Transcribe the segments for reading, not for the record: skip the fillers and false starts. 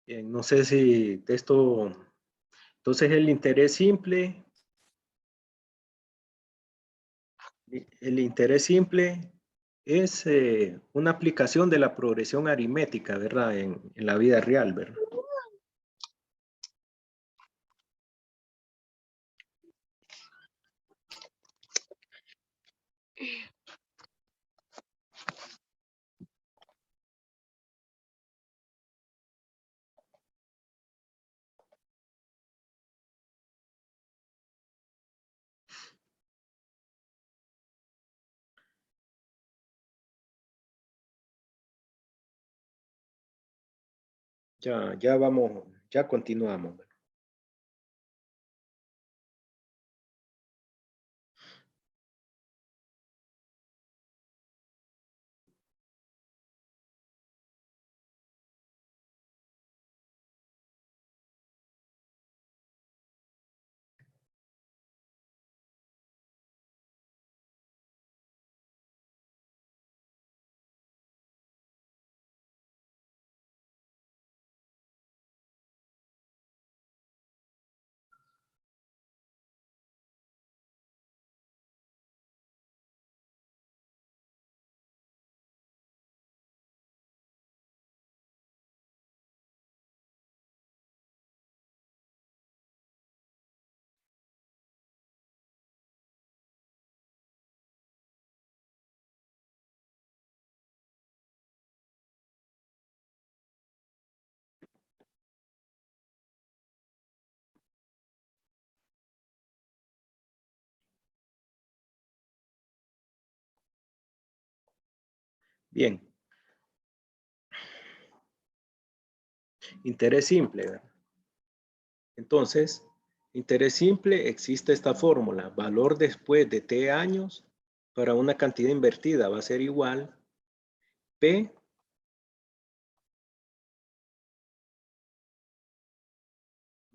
Bien, no sé si esto, entonces el interés simple es una aplicación de la progresión aritmética, ¿verdad? En la vida real, ¿verdad? Ya vamos, ya continuamos. ¿Verdad? Bien, interés simple, ¿verdad? Entonces, interés simple, existe esta fórmula, valor después de t años para una cantidad invertida va a ser igual P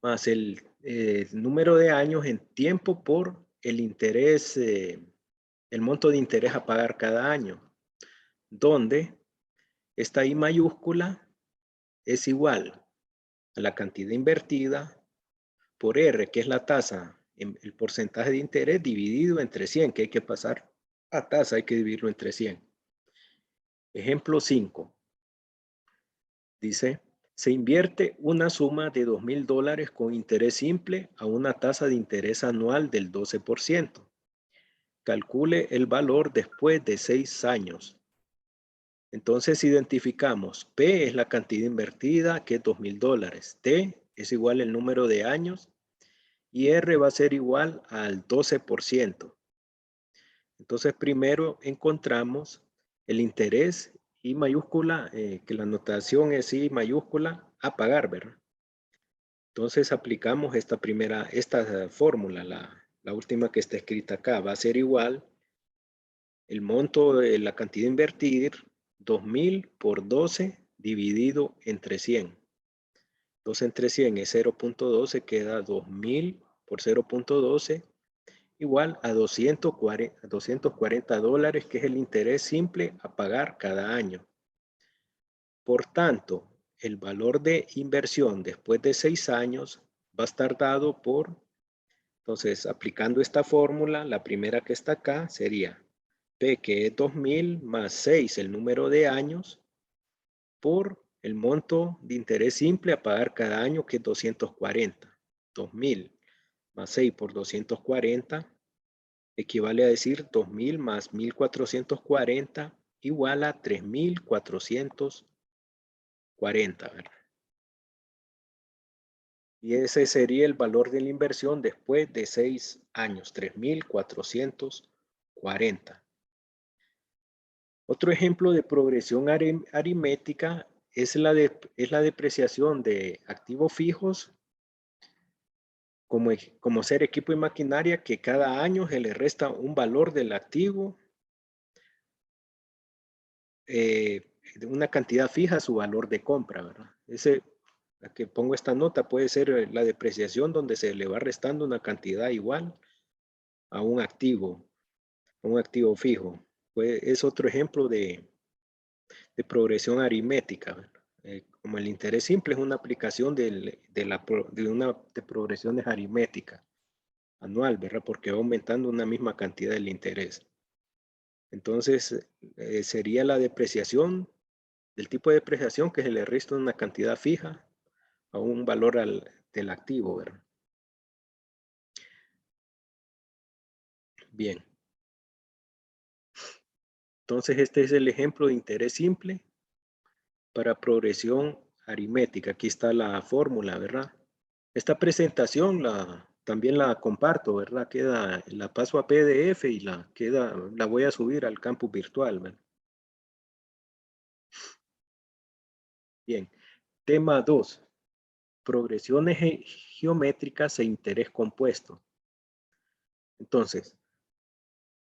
más el número de años en tiempo por el interés, el monto de interés a pagar cada año, donde esta I mayúscula es igual a la cantidad invertida por R, que es la tasa, el porcentaje de interés dividido entre 100, que hay que pasar a tasa, hay que dividirlo entre 100. Ejemplo 5. Dice, se invierte una suma de $2,000 con interés simple a una tasa de interés anual del 12%. Calcule el valor después de 6 años. Entonces identificamos P es la cantidad invertida, que es $2,000. T es igual al número de años y R va a ser igual al 12%. Entonces primero encontramos el interés I mayúscula, que la notación es I mayúscula, a pagar, ¿verdad? Entonces aplicamos esta fórmula, la última que está escrita acá, va a ser igual el monto de la cantidad a invertir, 2,000 por 12 dividido entre 100. 2 entre 100 es 0.12, queda 2,000 por 0.12 igual a $240, que es el interés simple a pagar cada año. Por tanto, el valor de inversión después de 6 años va a estar dado por, entonces aplicando esta fórmula, la primera que está acá sería P, que es 2,000 más 6, el número de años, por el monto de interés simple a pagar cada año, que es 240. 2,000 más 6 por 240 equivale a decir 2,000 más 1,440 igual a 3,440, ¿verdad? Y ese sería el valor de la inversión después de 6 años, 3,440. Otro ejemplo de progresión aritmética es la depreciación de activos fijos como ser equipo y maquinaria, que cada año se le resta un valor del activo, de una cantidad fija a su valor de compra, ¿verdad? La que pongo esta nota puede ser la depreciación, donde se le va restando una cantidad igual a un activo fijo. Pues es otro ejemplo de progresión aritmética, ¿verdad? Como el interés simple es una aplicación de progresiones aritméticas anual, ¿verdad? Porque va aumentando una misma cantidad del interés. Entonces, sería la depreciación, del tipo de depreciación que se le resta una cantidad fija a un valor del activo, ¿verdad? Bien. Entonces, este es el ejemplo de interés simple para progresión aritmética. Aquí está la fórmula, ¿verdad? Esta presentación también la comparto, ¿verdad? La paso a PDF y la voy a subir al campus virtual, ¿verdad? Bien. Tema 2. Progresiones geométricas e interés compuesto. Entonces,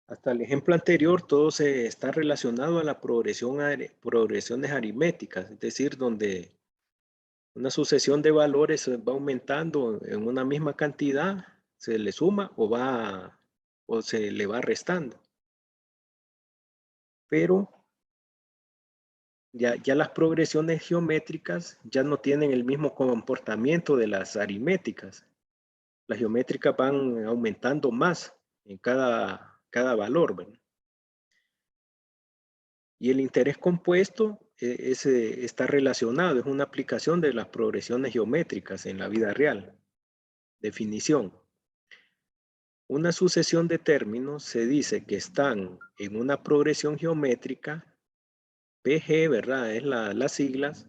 hasta el ejemplo anterior, todo se está relacionado a la progresiones aritméticas, es decir, donde una sucesión de valores va aumentando en una misma cantidad, se le suma o se le va restando. Pero ya las progresiones geométricas ya no tienen el mismo comportamiento de las aritméticas. Las geométricas van aumentando más en cada valor, ¿verdad? Y el interés compuesto está relacionado, es una aplicación de las progresiones geométricas en la vida real. Definición. Una sucesión de términos se dice que están en una progresión geométrica, PG, ¿verdad? Es las siglas,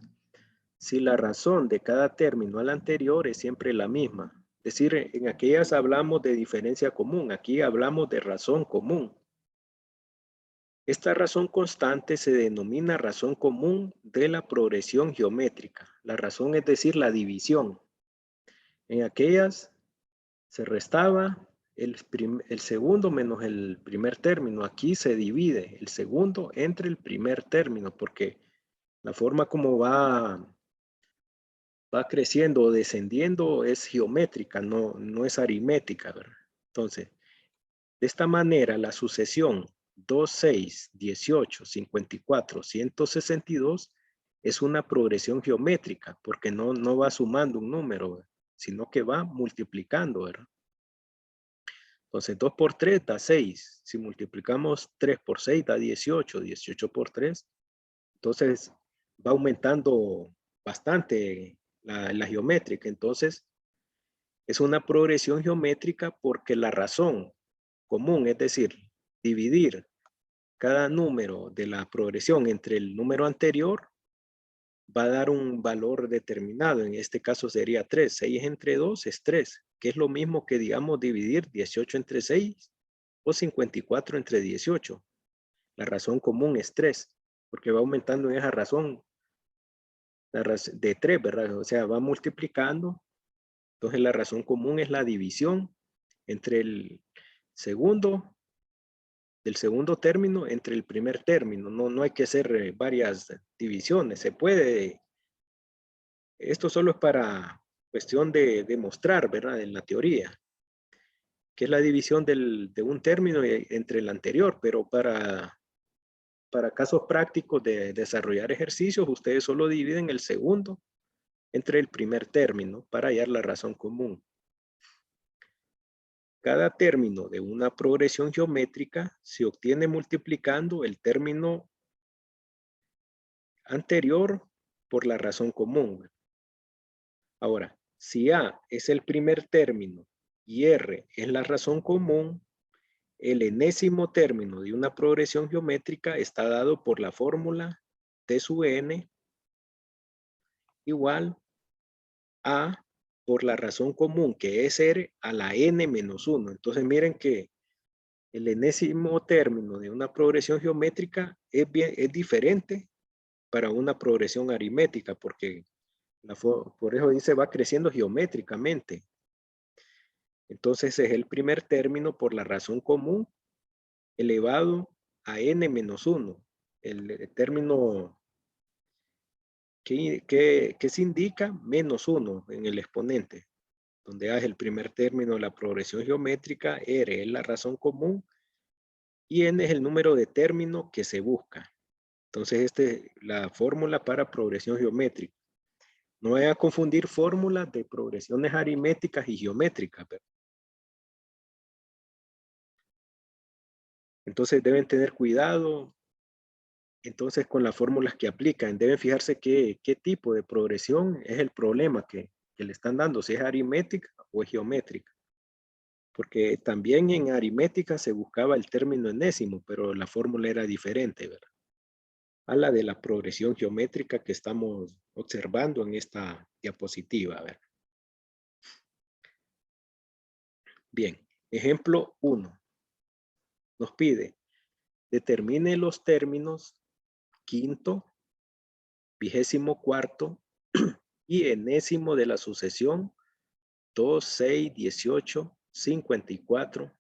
si la razón de cada término al anterior es siempre la misma. Es decir, en aquellas hablamos de diferencia común, aquí hablamos de razón común. Esta razón constante se denomina razón común de la progresión geométrica. La razón es decir, la división. En aquellas se restaba el segundo menos el primer término. Aquí se divide el segundo entre el primer término porque la forma como va creciendo o descendiendo es geométrica, no es aritmética, ¿verdad? Entonces, de esta manera, la sucesión 2, 6, 18, 54, 162 es una progresión geométrica porque no va sumando un número, ¿verdad? Sino que va multiplicando, ¿verdad? Entonces, 2 por 3 da 6. Si multiplicamos 3 por 6 da 18. 18 por 3. Entonces, va aumentando bastante la geométrica. Entonces, es una progresión geométrica porque la razón común, es decir, dividir cada número de la progresión entre el número anterior, va a dar un valor determinado. En este caso sería 3. 6 entre 2 es 3, que es lo mismo que, digamos, dividir 18 entre 6 o 54 entre 18. La razón común es 3, porque va aumentando en esa razón de 3, ¿verdad? O sea, va multiplicando. Entonces la razón común es la división entre el segundo, del segundo término entre el primer término. No hay que hacer varias divisiones. Se puede. Esto solo es para cuestión de demostrar, ¿verdad? En la teoría, que es la división de un término entre el anterior, pero para casos prácticos de desarrollar ejercicios, ustedes solo dividen el segundo entre el primer término para hallar la razón común. Cada término de una progresión geométrica se obtiene multiplicando el término anterior por la razón común. Ahora, si A es el primer término y R es la razón común, el enésimo término de una progresión geométrica está dado por la fórmula T sub n igual a por la razón común que es R a la n menos 1. Entonces miren que el enésimo término de una progresión geométrica es diferente para una progresión aritmética porque por eso dice va creciendo geométricamente. Entonces es el primer término por la razón común elevado a n menos 1. El término que se indica menos 1 en el exponente, donde A es el primer término de la progresión geométrica, R es la razón común y n es el número de término que se busca. Entonces, esta es la fórmula para progresión geométrica. No voy a confundir fórmulas de progresiones aritméticas y geométricas, ¿verdad? Entonces deben tener cuidado entonces con las fórmulas que aplican. Deben fijarse qué tipo de progresión es el problema que le están dando, si es aritmética o es geométrica. Porque también en aritmética se buscaba el término enésimo, pero la fórmula era diferente, ¿verdad? A la de la progresión geométrica que estamos observando en esta diapositiva, ¿verdad? Bien, ejemplo 1. Nos pide, determine los términos quinto, 24º y enésimo de la sucesión 2, 6, 18, 54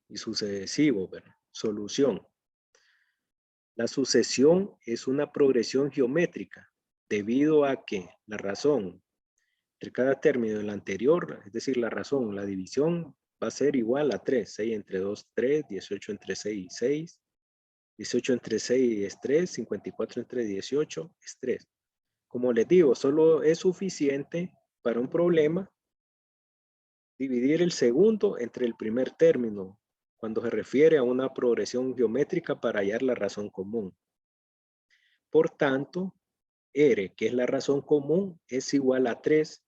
y sucesivo, ¿verdad? Solución. La sucesión es una progresión geométrica debido a que la razón de cada término del anterior, es decir, la razón, la división va a ser igual a 3. 6 entre 2, 3, 18 entre 6, 6, 18 entre 6 es 3, 54 entre 18 es 3. Como les digo, solo es suficiente para un problema dividir el segundo entre el primer término cuando se refiere a una progresión geométrica para hallar la razón común. Por tanto, R, que es la razón común, es igual a 3.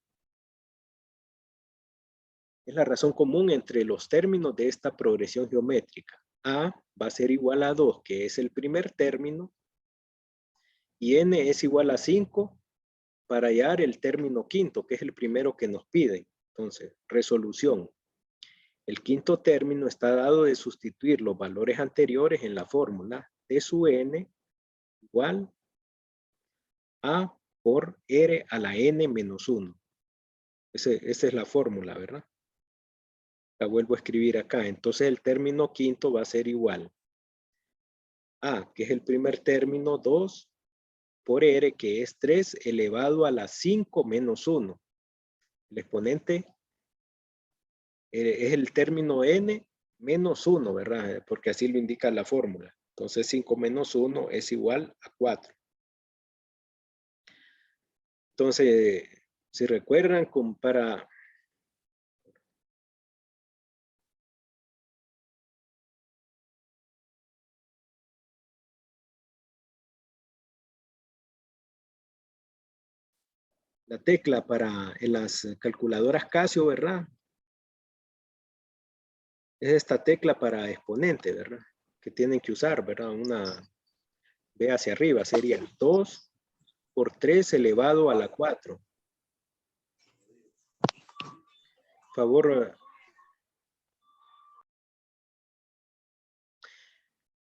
Es la razón común entre los términos de esta progresión geométrica. A va a ser igual a 2, que es el primer término, y N es igual a 5 para hallar el término quinto, que es el primero que nos piden. Entonces, resolución. El quinto término está dado de sustituir los valores anteriores en la fórmula de su N igual a por R a la N menos 1. Esa es la fórmula, ¿verdad? La vuelvo a escribir acá. Entonces el término quinto va a ser igual a, que es el primer término, 2 por R, que es 3 elevado a la 5 menos 1. El exponente es el término N menos 1, ¿verdad? Porque así lo indica la fórmula. Entonces 5 menos 1 es igual a 4. Entonces, si recuerdan, para la tecla en las calculadoras Casio, ¿verdad? Es esta tecla para exponente, ¿verdad? Que tienen que usar, ¿verdad? Ve hacia arriba, sería 2 por 3 elevado a la 4. Por favor,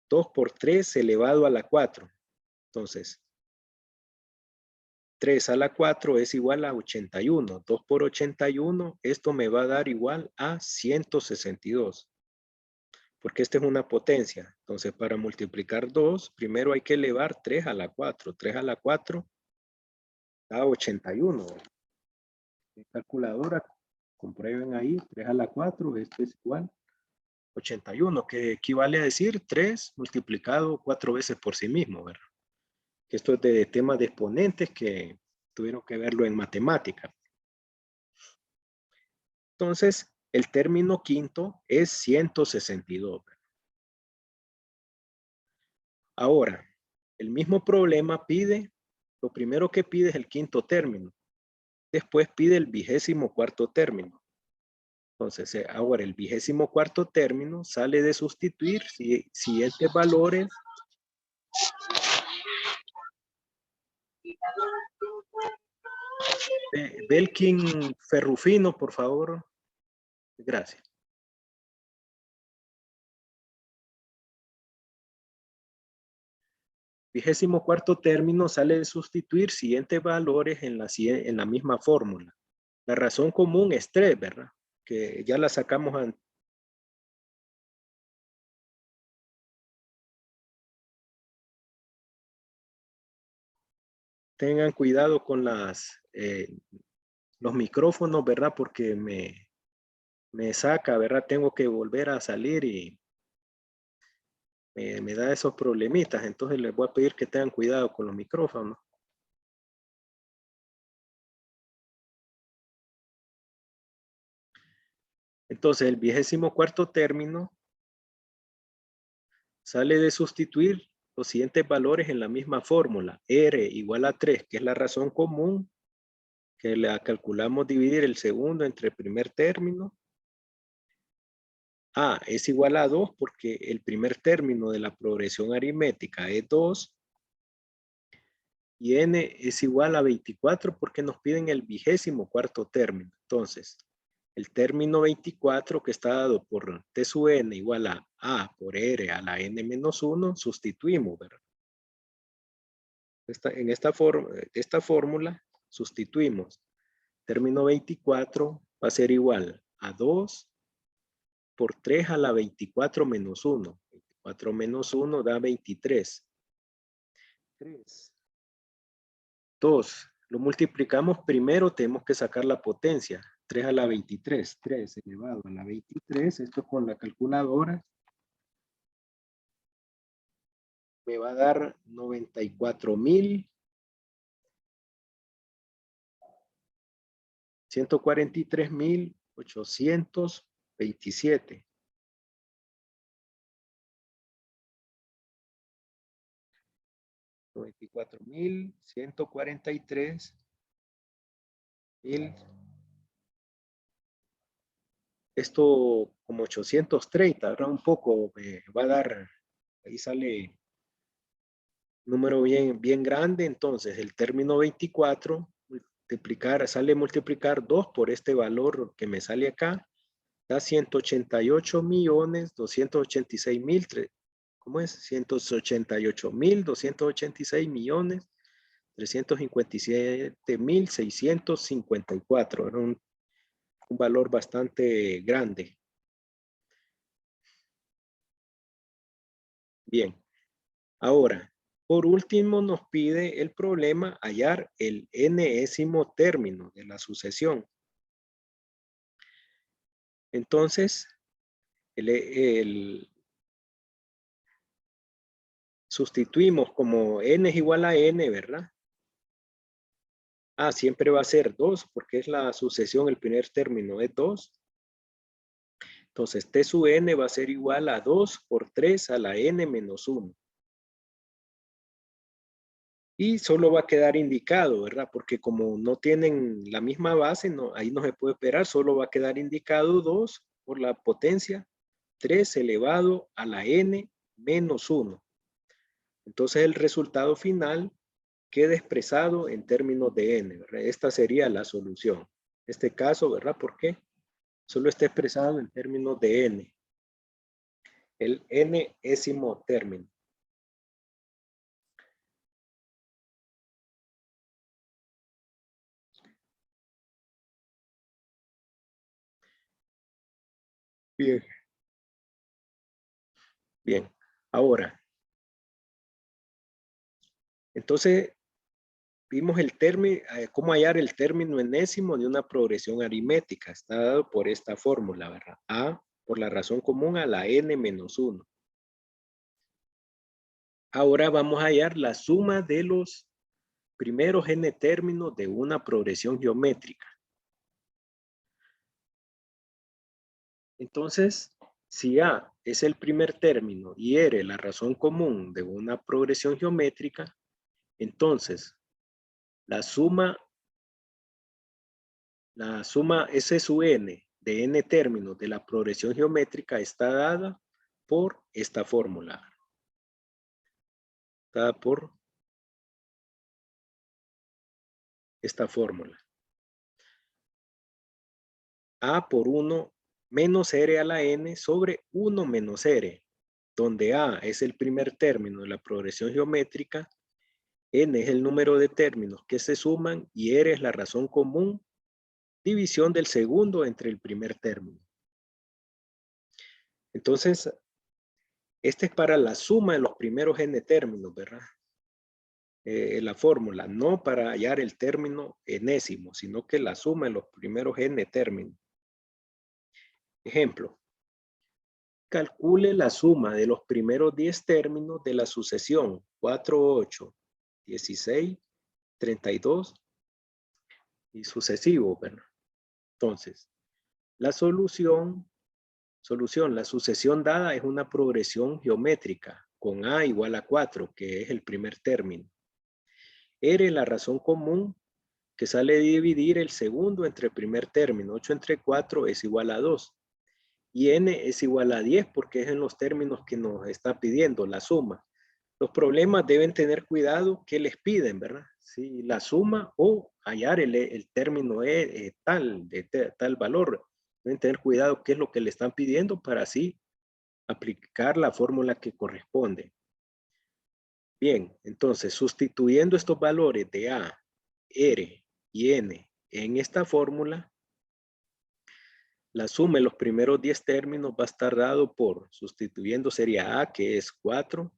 2 por 3 elevado a la 4. Entonces, 3 a la 4 es igual a 81. 2 por 81, esto me va a dar igual a 162. Porque esta es una potencia. Entonces, para multiplicar 2, primero hay que elevar 3 a la 4. 3 a la 4 da 81. En calculadora, comprueben ahí, 3 a la 4, esto es igual a 81, que equivale a decir 3 multiplicado 4 veces por sí mismo, ¿verdad? Que esto es de temas de exponentes que tuvieron que verlo en matemática. Entonces, el término quinto es 162. Ahora, el mismo problema pide, lo primero que pide es el quinto término. Después pide el 24º término. Entonces, ahora el 24º término sale de sustituir siguientes valores. Belkin Ferrufino, por favor. Gracias. Vigésimo cuarto término sale de sustituir siguientes valores en la misma fórmula. La razón común es 3, ¿verdad? Que ya la sacamos antes. Tengan cuidado con los micrófonos, ¿verdad? Porque me saca, ¿verdad? Tengo que volver a salir y me da esos problemitas. Entonces les voy a pedir que tengan cuidado con los micrófonos. Entonces, el 24º término sale de sustituir los siguientes valores en la misma fórmula. R igual a 3, que es la razón común, que la calculamos dividir el segundo entre el primer término. A es igual a 2 porque el primer término de la progresión aritmética es 2. Y N es igual a 24 porque nos piden el 24º término. Entonces, el término 24 que está dado por T sub N igual a por R a la N menos 1, sustituimos, ¿verdad? En esta fórmula sustituimos. Término 24 va a ser igual a 2 por 3 a la 24 menos 1. 24 menos 1 da 23. 3. 2. Lo multiplicamos primero, tenemos que sacar la potencia. 3 a la 23. 3 elevado a la 23. Esto con la calculadora me va a dar 143.827. 94.143.000. Esto como 830, ¿verdad? Un poco va a dar, ahí sale número bien grande. Entonces el término 24 sale multiplicar 2 por este valor que me sale acá, da 188.286.000, ¿cómo es? 188.286.357.654. Era un valor bastante grande. Bien, ahora, por último nos pide el problema hallar el enésimo término de la sucesión. Entonces, sustituimos como n es igual a n, ¿verdad? Siempre va a ser 2 porque es la sucesión, el primer término es 2. Entonces, T sub n va a ser igual a 2 por 3 a la n menos 1. Y solo va a quedar indicado, ¿verdad? Porque como no tienen la misma base, ahí no se puede esperar, solo va a quedar indicado 2 por la potencia 3 elevado a la n menos 1. Entonces el resultado final queda expresado en términos de n, ¿verdad? Esta sería la solución. En este caso, ¿verdad? ¿Por qué? Solo está expresado en términos de n. El enésimo término. Bien. Bien. Ahora, entonces vimos el término, cómo hallar el término enésimo de una progresión aritmética. Está dado por esta fórmula, ¿verdad? A por la razón común a la n menos 1. Ahora vamos a hallar la suma de los primeros n términos de una progresión geométrica. Entonces, si A es el primer término y R la razón común de una progresión geométrica, entonces la suma S sub n de n términos de la progresión geométrica está dada por esta fórmula. Dada por esta fórmula. A por 1 menos R a la n sobre 1 menos R, donde A es el primer término de la progresión geométrica, n es el número de términos que se suman y R es la razón común, división del segundo entre el primer término. Entonces, este es para la suma de los primeros n términos, ¿verdad? La fórmula, no para hallar el término enésimo, sino que la suma de los primeros n términos. Ejemplo, calcule la suma de los primeros 10 términos de la sucesión 4, 8, 16, 32 y sucesivo, ¿verdad? Entonces, la solución Solución. La sucesión dada es una progresión geométrica con A igual a 4, que es el primer término. R, la razón común que sale de dividir el segundo entre el primer término. 8 entre 4 es igual a 2. Y N es igual a 10 porque es en los términos que nos está pidiendo la suma. Los problemas deben tener cuidado que les piden, ¿verdad? Si la suma o hallar el término tal, de tal valor. Deben tener cuidado qué es lo que le están pidiendo para así aplicar la fórmula que corresponde. Bien, entonces sustituyendo estos valores de A, R y N en esta fórmula, la suma de los primeros 10 términos va a estar dado por, sustituyendo sería A, que es 4,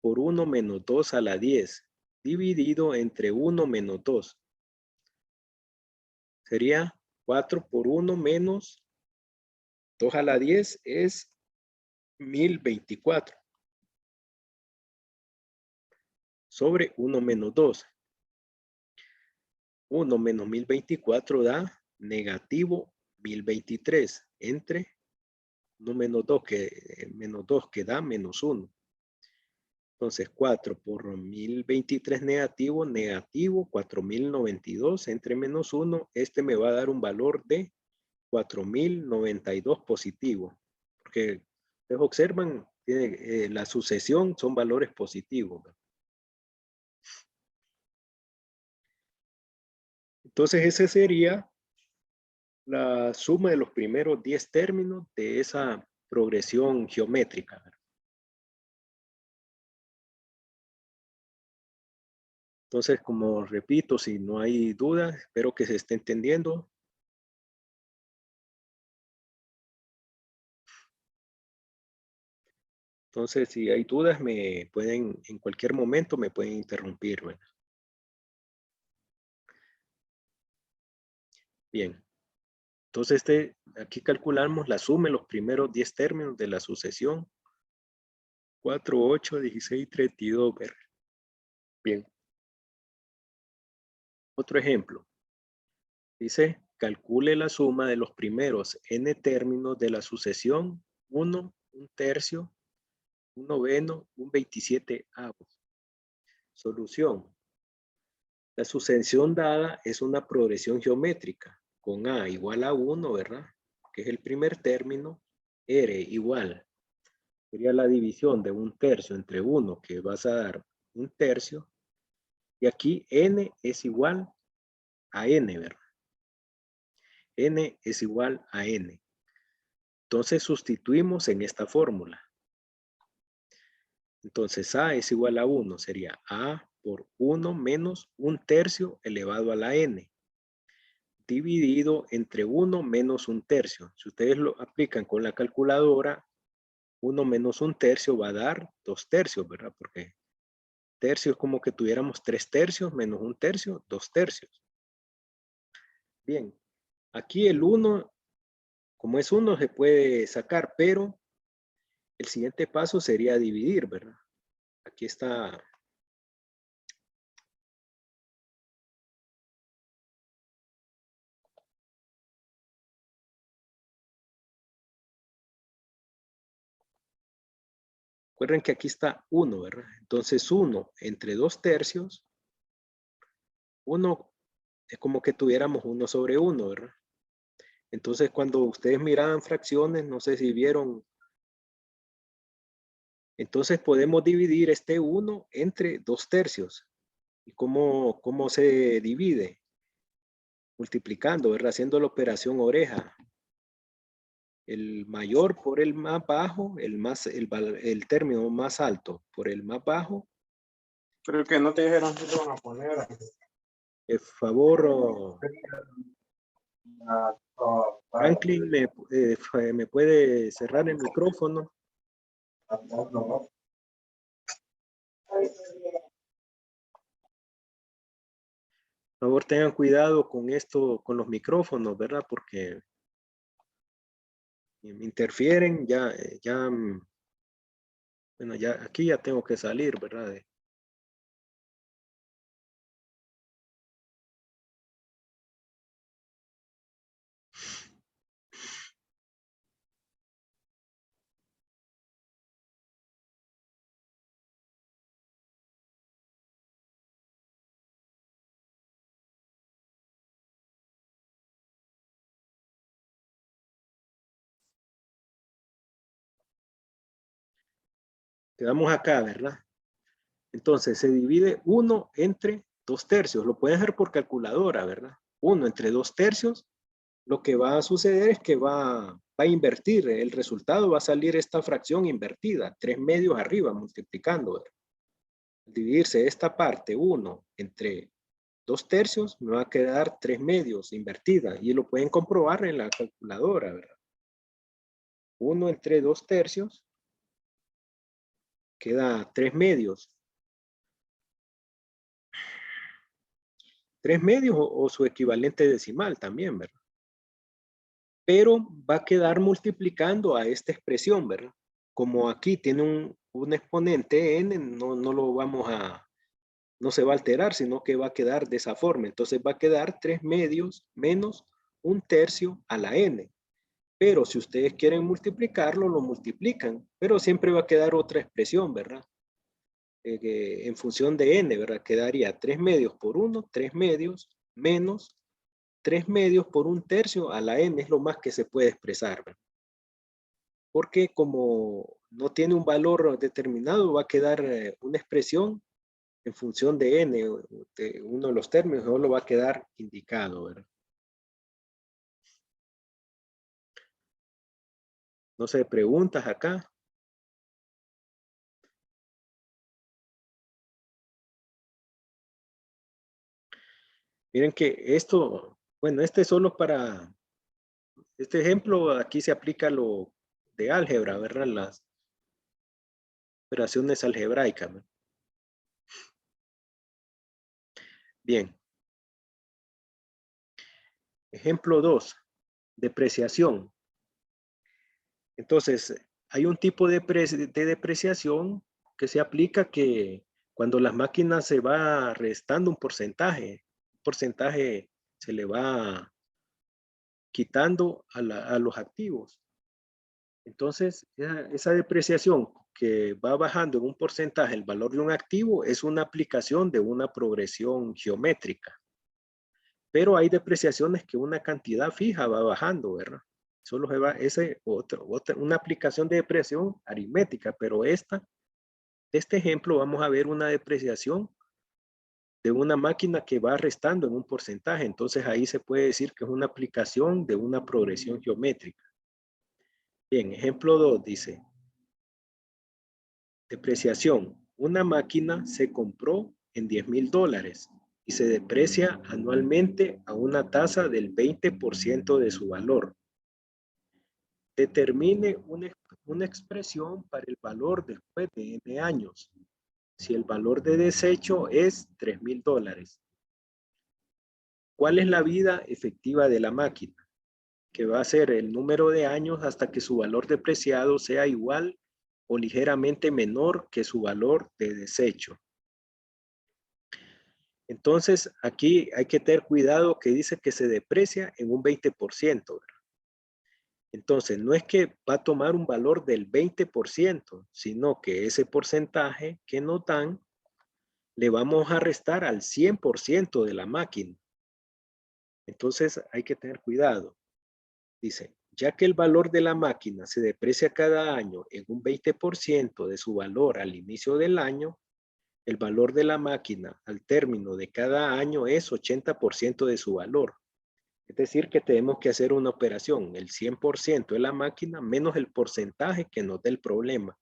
por 1 menos 2 a la 10, dividido entre 1 menos 2. Sería 4 por 1 menos 2 a la 10 es 1024. Sobre 1 menos 2. 1 menos 1024 da negativo 1023 entre 1 menos 2 que da menos 1. Entonces 4 por 1023 negativo, negativo 4092 entre menos 1. Este me va a dar un valor de 4092 positivo. Porque ustedes observan que la sucesión son valores positivos. Entonces ese sería la suma de los primeros 10 términos de esa progresión geométrica. Entonces, como repito, si no hay dudas, espero que se esté entendiendo. Entonces, si hay dudas, me pueden, en cualquier momento me pueden interrumpir, ¿verdad? Bien. Entonces, aquí calculamos la suma de los primeros 10 términos de la sucesión. 4, 8, 16, 32, ¿verdad? Bien. Otro ejemplo. Dice, calcule la suma de los primeros n términos de la sucesión 1, un tercio, un noveno, un 27avo. Solución. La sucesión dada es una progresión geométrica con A igual a 1, ¿verdad? Que es el primer término. R igual. Sería la división de un tercio entre 1, que vas a dar un tercio. Y aquí N es igual a N, ¿verdad? N es igual a N. Entonces sustituimos en esta fórmula. Entonces A es igual a 1. Sería A por 1 menos un tercio elevado a la N. Dividido entre 1 menos un tercio. Si ustedes lo aplican con la calculadora, 1 menos un tercio va a dar 2 tercios, ¿verdad? Porque tercio es como que tuviéramos 3 tercios menos un tercio, 2 tercios. Bien, aquí el 1, como es 1, se puede sacar, pero el siguiente paso sería dividir, ¿verdad? Aquí está. Recuerden que aquí está 1, ¿verdad? Entonces 1 entre 2 tercios, 1 es como que tuviéramos 1 sobre 1, ¿verdad? Entonces cuando ustedes miraban fracciones, no sé si vieron, entonces podemos dividir este 1 entre 2 tercios. ¿Y cómo se divide? Multiplicando, ¿verdad? Haciendo la operación oreja. El mayor por el más bajo, el término más alto por el más bajo. Creo que no te dijeron si lo van a poner. Por favor, Franklin, ¿me puede cerrar el micrófono? Por favor, tengan cuidado con esto, con los micrófonos, ¿verdad? Porque me interfieren, bueno, ya aquí ya tengo que salir, ¿verdad? Quedamos acá, ¿verdad? Entonces se divide 1 entre 2/3. Lo pueden hacer por calculadora, ¿verdad? 1 entre 2/3. Lo que va a suceder es que va a invertir. El resultado va a salir esta fracción invertida. 3/2 arriba, multiplicando, ¿verdad? Al dividirse esta parte 1 entre 2/3, me va a quedar 3/2 invertida. Y lo pueden comprobar en la calculadora, ¿verdad? 1 entre 2/3 queda 3/2. 3/2 o su equivalente decimal también, ¿verdad? Pero va a quedar multiplicando a esta expresión, ¿verdad? Como aquí tiene un exponente n, no lo vamos a, no se va a alterar, sino que va a quedar de esa forma. Entonces va a quedar 3/2 menos 1/3 a la n. Pero si ustedes quieren multiplicarlo, lo multiplican. Pero siempre va a quedar otra expresión, ¿verdad? En función de n, ¿verdad? Quedaría 3/2 por 1, 3/2 menos 3/2 por 1/3 a la n, es lo más que se puede expresar, ¿verdad? Porque como no tiene un valor determinado, va a quedar una expresión en función de n, de uno de los términos, solo va a quedar indicado, ¿verdad? No sé, preguntas acá. Miren que esto, bueno, este es solo para, este ejemplo aquí se aplica lo de álgebra, ¿verdad? Las operaciones algebraicas, ¿verdad? Bien. Ejemplo 2, depreciación. Entonces, hay un tipo de depreciación que se aplica que cuando las máquinas se va restando un porcentaje se le va quitando a los activos. Entonces, esa depreciación que va bajando en un porcentaje el valor de un activo es una aplicación de una progresión geométrica. Pero hay depreciaciones que una cantidad fija va bajando, ¿verdad? Solo se va, una aplicación de depreciación aritmética, pero este ejemplo vamos a ver una depreciación de una máquina que va restando en un porcentaje. Entonces ahí se puede decir que es una aplicación de una progresión geométrica. Bien, ejemplo 2 dice, depreciación. Una máquina se compró en $10,000 y se deprecia anualmente a una tasa del 20% de su valor. Determine una expresión para el valor después de n años. Si el valor de desecho es $3,000. ¿Cuál es la vida efectiva de la máquina? Que va a ser el número de años hasta que su valor depreciado sea igual o ligeramente menor que su valor de desecho. Entonces, aquí hay que tener cuidado que dice que se deprecia en un 20%, ¿verdad? Entonces, no es que va a tomar un valor del 20%, sino que ese porcentaje que nos dan, le vamos a restar al 100% de la máquina. Entonces, hay que tener cuidado. Dice, ya que el valor de la máquina se deprecia cada año en un 20% de su valor al inicio del año, el valor de la máquina al término de cada año es 80% de su valor. Es decir, que tenemos que hacer una operación, el 100% de la máquina menos el porcentaje que nos dé el problema.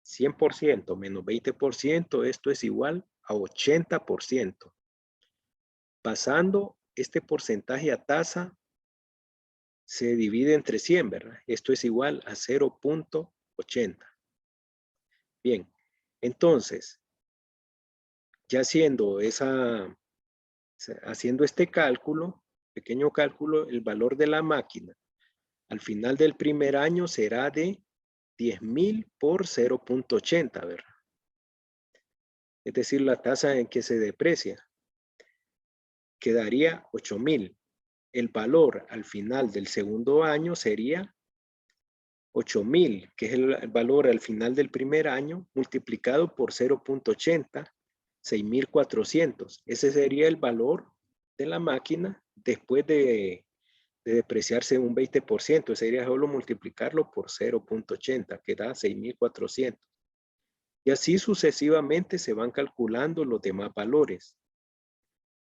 100% menos 20%, esto es igual a 80%. Pasando este porcentaje a tasa, se divide entre 100, ¿verdad? Esto es igual a 0.80. Bien, entonces, ya haciendo este cálculo, pequeño cálculo, el valor de la máquina al final del primer año será de 10,000 por 0.80, ¿verdad? Es decir, la tasa en que se deprecia quedaría 8,000. El valor al final del segundo año sería 8,000, que es el valor al final del primer año, multiplicado por 0.80, 6,400. Ese sería el valor de la máquina después de depreciarse un 20%. Sería solo multiplicarlo por 0.80, que da 6,400. Y así sucesivamente se van calculando los demás valores.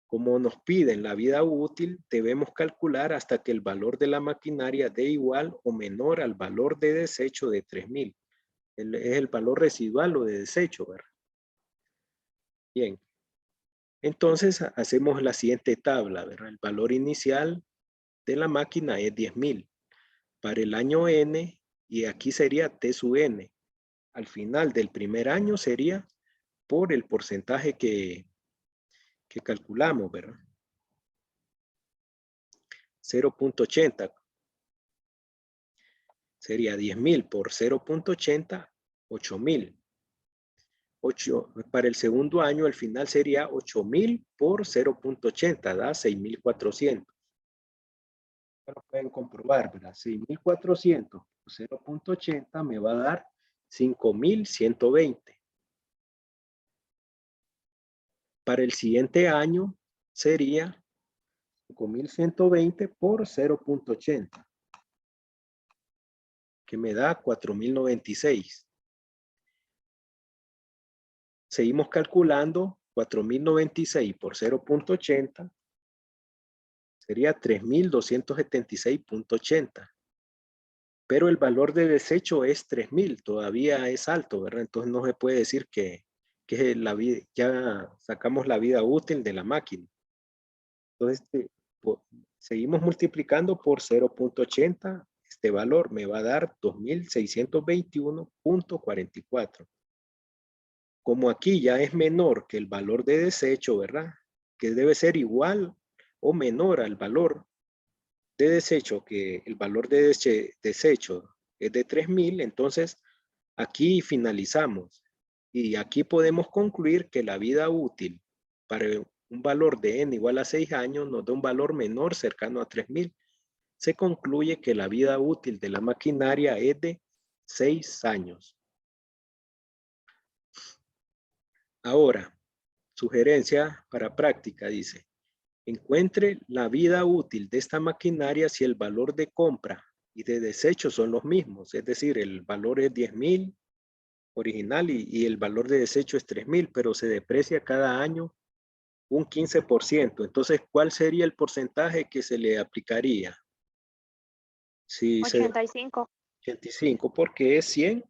Como nos piden la vida útil, debemos calcular hasta que el valor de la maquinaria dé igual o menor al valor de desecho de 3,000. Es el valor residual o de desecho, ¿verdad? Bien. Entonces hacemos la siguiente tabla, ¿verdad? El valor inicial de la máquina es 10,000. Para el año N, y aquí sería T sub N. Al final del primer año sería por el porcentaje que calculamos, ¿verdad? 0.80 sería 10,000 por 0.80, 8,000. Para el segundo año, al final sería 8,000 por 0.80, da 6,400. Lo pueden comprobar, ¿verdad? 6,400 por 0.80 me va a dar 5,120. Para el siguiente año sería 5,120 por 0.80, que me da 4,096. Seguimos calculando 4,096 por 0.80, sería 3,276.80. Pero el valor de desecho es 3,000, todavía es alto, ¿verdad? Entonces no se puede decir que ya sacamos la vida útil de la máquina. Entonces, seguimos multiplicando por 0.80. Este valor me va a dar 2,621.44. Como aquí ya es menor que el valor de desecho, ¿verdad? Que debe ser igual o menor al valor de desecho, que el valor de desecho es de 3,000, entonces aquí finalizamos. Y aquí podemos concluir que la vida útil para un valor de n igual a 6 años nos da un valor menor cercano a 3,000. Se concluye que la vida útil de la maquinaria es de 6 años. Ahora, sugerencia para práctica, dice. Encuentre la vida útil de esta maquinaria si el valor de compra y de desecho son los mismos. Es decir, el valor es 10,000 original y el valor de desecho es 3,000, pero se deprecia cada año un 15%. Entonces, ¿cuál sería el porcentaje que se le aplicaría? Si 85. 85, porque es 100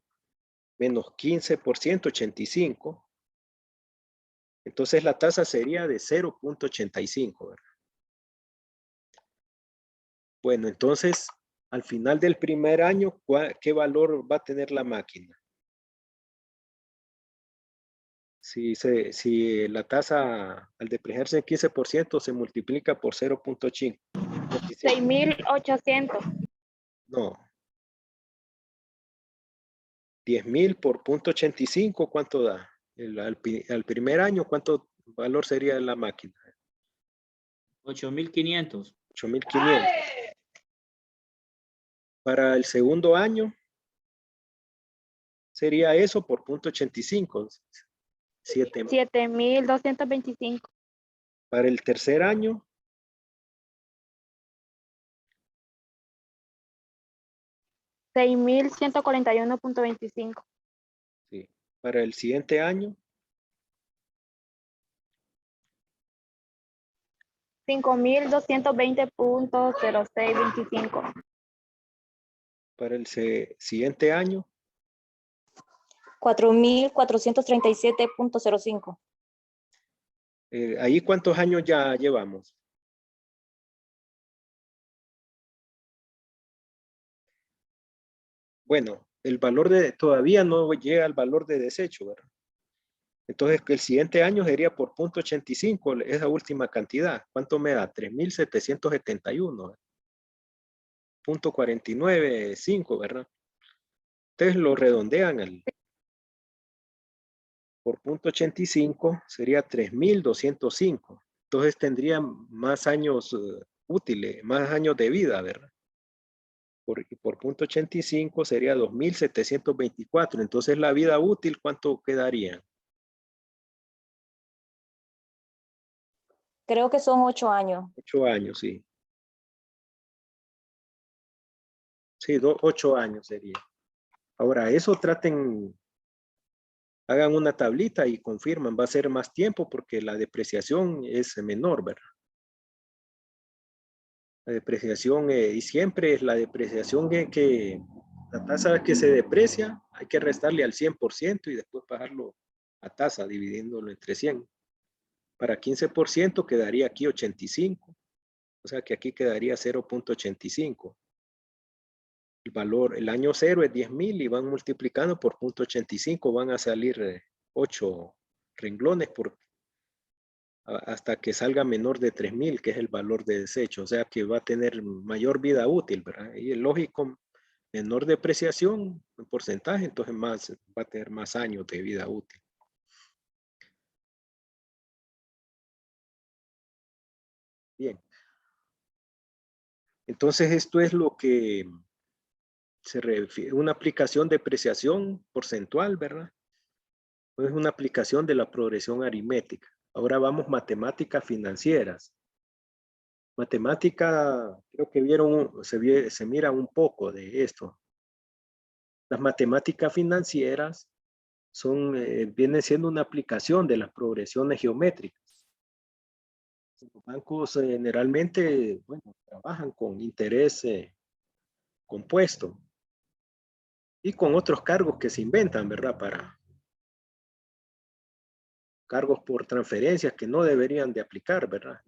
menos 15%, 85. Entonces la tasa sería de 0.85, ¿verdad? Bueno, entonces, al final del primer año, ¿qué valor va a tener la máquina? Si la tasa al depreciarse en 15% se multiplica por 0.5. 6,800. No. 10,000 por 0.85, ¿cuánto da? Al primer año, ¿cuánto valor sería la máquina? 8,500. 8,500. Para el segundo año, sería eso por 0.85. 7,225. Para el tercer año, 6,141.25. sí. Para el siguiente año, 5,220.0625. para el siguiente año, 4,437.05. ahí ¿cuántos años ya llevamos? Bueno, el valor todavía no llega al valor de desecho, ¿verdad? Entonces, el siguiente año sería por 0.85, esa última cantidad. ¿Cuánto me da? 3,771. 0.495, ¿verdad? Entonces lo redondean por 0.85, sería 3,205. Entonces tendría más años útiles, más años de vida, ¿verdad? Por 0.85 sería 2,724. Entonces la vida útil, ¿cuánto quedaría? Creo que son 8 años. 8 años, sí. Sí, 8 años sería. Ahora, eso traten hagan una tablita y confirman, va a ser más tiempo porque la depreciación es menor, ¿verdad? La depreciación, y siempre es la depreciación que la tasa que se deprecia, hay que restarle al 100% y después pagarlo a tasa, dividiéndolo entre 100. Para 15% quedaría aquí 85, o sea que aquí quedaría 0.85. El valor, el año cero es 10,000 y van multiplicando por 0.85, van a salir 8 renglones hasta que salga menor de 3,000, que es el valor de desecho, o sea que va a tener mayor vida útil, ¿verdad? Y es lógico, menor depreciación en porcentaje, entonces va a tener más años de vida útil. Bien. Entonces esto es lo que se refiere, una aplicación de depreciación porcentual, ¿verdad? Es una aplicación de la progresión aritmética. Ahora vamos matemáticas financieras. Matemática, creo que vieron, se mira un poco de esto. Las matemáticas financieras vienen siendo una aplicación de las progresiones geométricas. Los bancos generalmente, bueno, trabajan con interés compuesto y con otros cargos que se inventan, ¿verdad? Para cargos por transferencias que no deberían de aplicar, ¿verdad?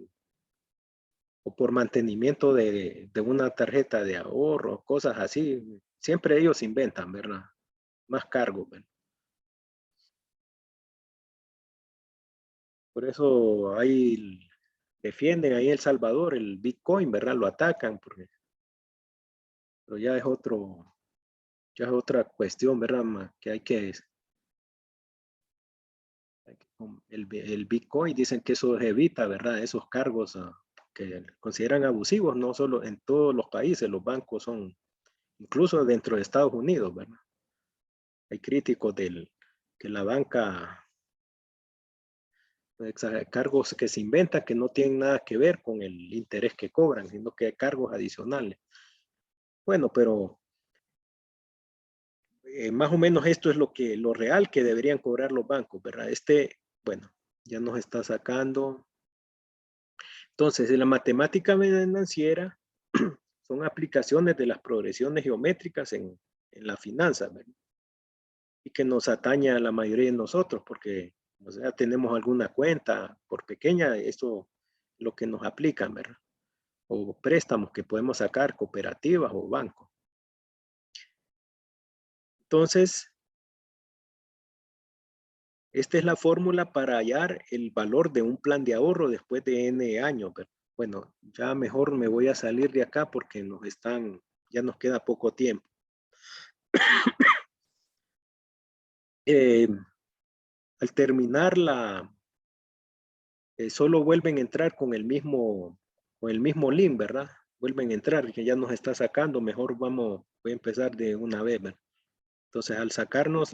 O por mantenimiento de una tarjeta de ahorro, cosas así. Siempre ellos inventan, ¿verdad? Más cargos, ¿verdad? Por eso defienden ahí en El Salvador el Bitcoin, ¿verdad? Lo atacan, pero ya es otra cuestión, ¿verdad? Que el Bitcoin dicen que eso evita, ¿verdad? Esos cargos que consideran abusivos, no solo en todos los países, los bancos son, incluso dentro de Estados Unidos, ¿verdad? Hay críticos que la banca, cargos que se inventan que no tienen nada que ver con el interés que cobran, sino que hay cargos adicionales. Bueno, pero más o menos esto es lo real que deberían cobrar los bancos, ¿verdad? Bueno, ya nos está sacando. Entonces, en la matemática financiera son aplicaciones de las progresiones geométricas en la finanza, ¿verdad? Y que nos atañe a la mayoría de nosotros, porque o sea, tenemos alguna cuenta, por pequeña, eso es lo que nos aplican, ¿verdad? O préstamos que podemos sacar, cooperativas o bancos. Entonces, esta es la fórmula para hallar el valor de un plan de ahorro después de N años. Bueno, ya mejor me voy a salir de acá porque ya nos queda poco tiempo. Al terminar solo vuelven a entrar con el mismo link, ¿verdad? Vuelven a entrar, que ya nos está sacando. Mejor voy a empezar de una vez, ¿verdad? Entonces, al sacarnos